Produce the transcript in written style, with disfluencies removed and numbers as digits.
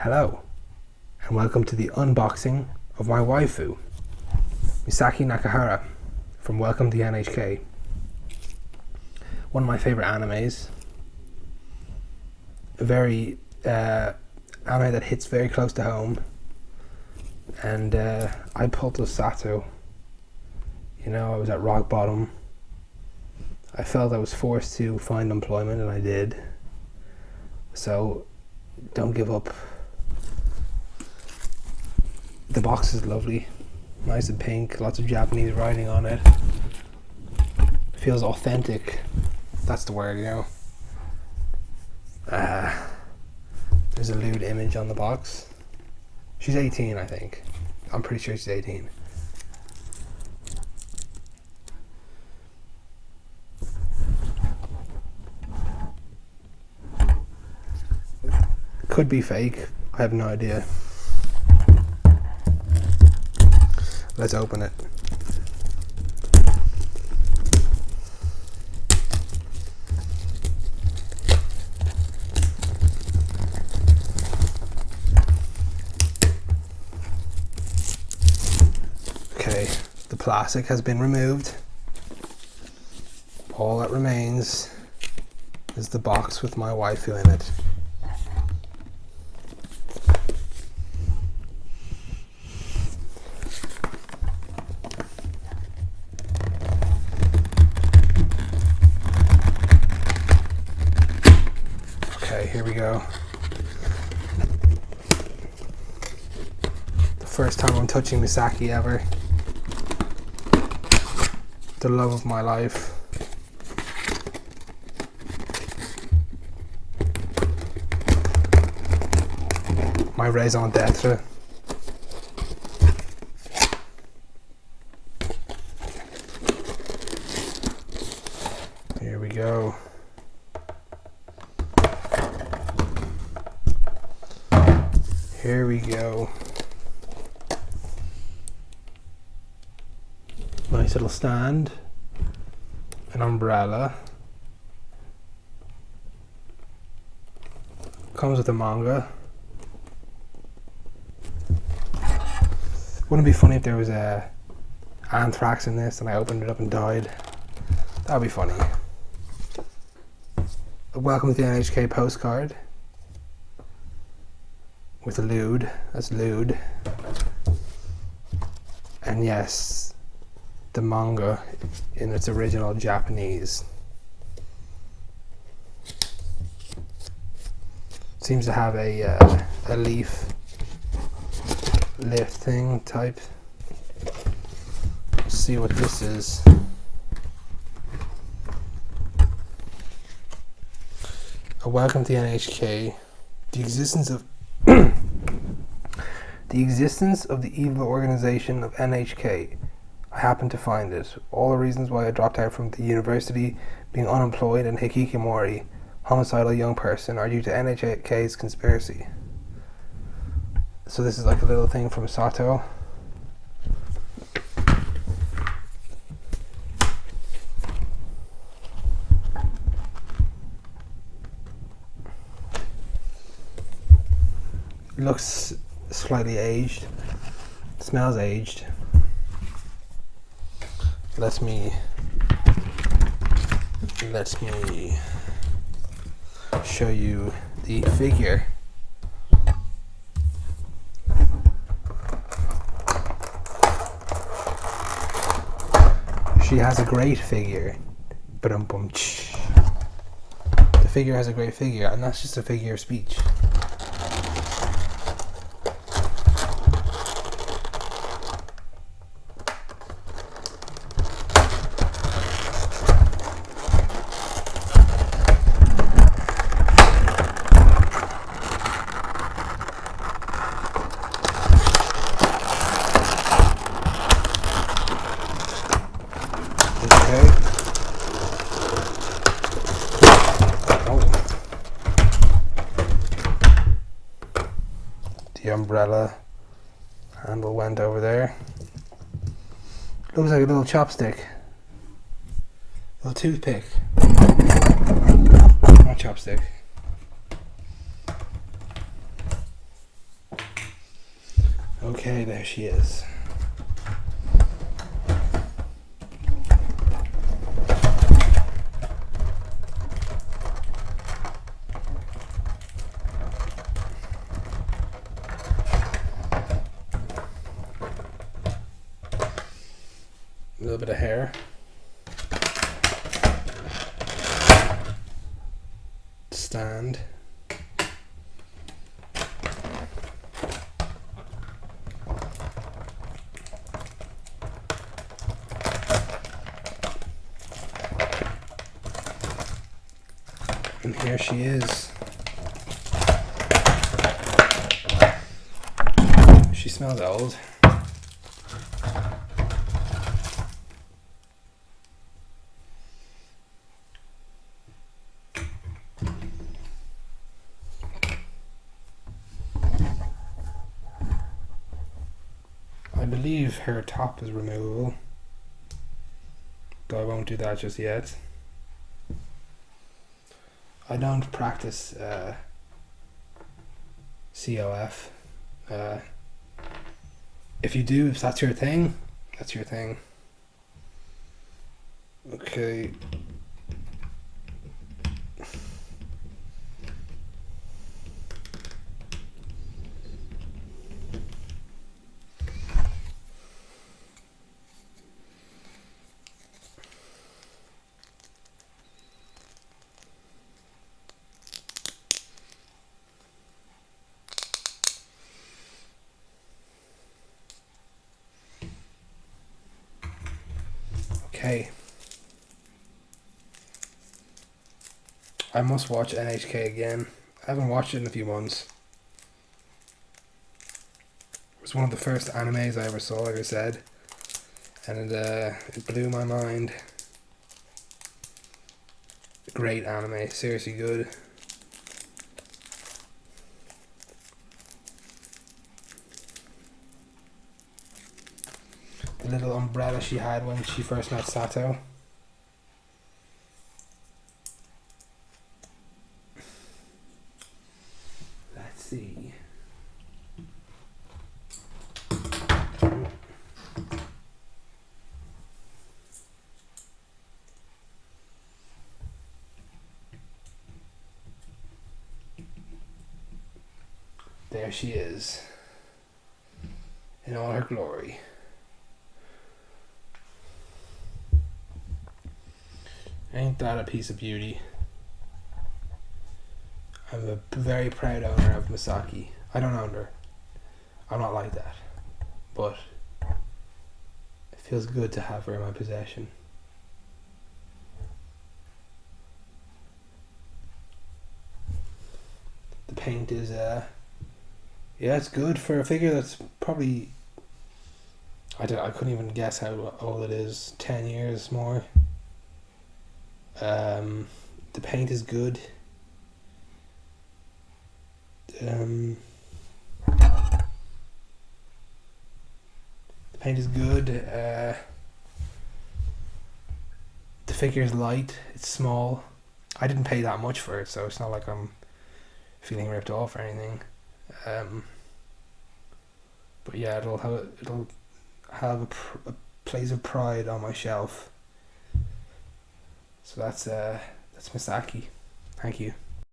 Hello, and welcome to the unboxing of my waifu, Misaki Nakahara from Welcome to NHK. One of my favorite animes. A very anime that hits very close to home. And I pulled this Sato. You know, I was at rock bottom. I felt I was forced to find employment, and I did. So, don't give up. The box is lovely, nice and pink, lots of Japanese writing on it. Feels authentic, that's the word, you know. There's a lewd image on the box. She's 18, I think. I'm pretty sure she's 18. Could be fake, I have no idea. Let's open it. Okay, the plastic has been removed. All that remains is the box with my waifu in it. Okay, here we go. The first time I'm touching Misaki ever. The love of my life. My raison d'etre. Here we go. Here we go. Nice little stand. An umbrella. Comes with a manga. Wouldn't it be funny if there was anthrax in this and I opened it up and died? That would be funny. A Welcome to the NHK postcard. With a lewd, that's lewd. And yes, the manga in its original Japanese. Seems to have a leaf lift thing type. Let's see what this is. A Welcome to the NHK. The existence of the evil organization of NHK. I happened to find it. All the reasons why I dropped out from the university, being unemployed and hikikomori, homicidal young person, are due to NHK's conspiracy. So this is like a little thing from Sato. It looks slightly aged. It smells aged. Let me show you the figure. She has a great figure. The figure has a great figure, and that's just a figure of speech. Okay. The umbrella handle went over there. Looks like a little chopstick. Little toothpick. Not chopstick. Okay, there she is. A little bit of hair. Stand. And here she is. She smells old. I believe her top is removable, though I won't do that just yet. I don't practice COF. If you do, if that's your thing, that's your thing. Okay. Okay. I must watch NHK again. I haven't watched it in a few months. It was one of the first animes I ever saw, like I said, and it blew my mind. Great anime, seriously good. The little umbrella she had when she first met Sato. Let's see. There she is, in all her glory. Ain't that a piece of beauty? I'm a very proud owner of Misaki. I don't own her. I'm not like that. But it feels good to have her in my possession. The paint is, yeah, it's good for a figure that's probably, I couldn't even guess how old it is. 10 years more. The paint is good. The paint is good. The figure is light. It's small. I didn't pay that much for it, so it's not like I'm feeling ripped off or anything. But yeah, it'll have a place of pride on my shelf. So that's Misaki. Thank you.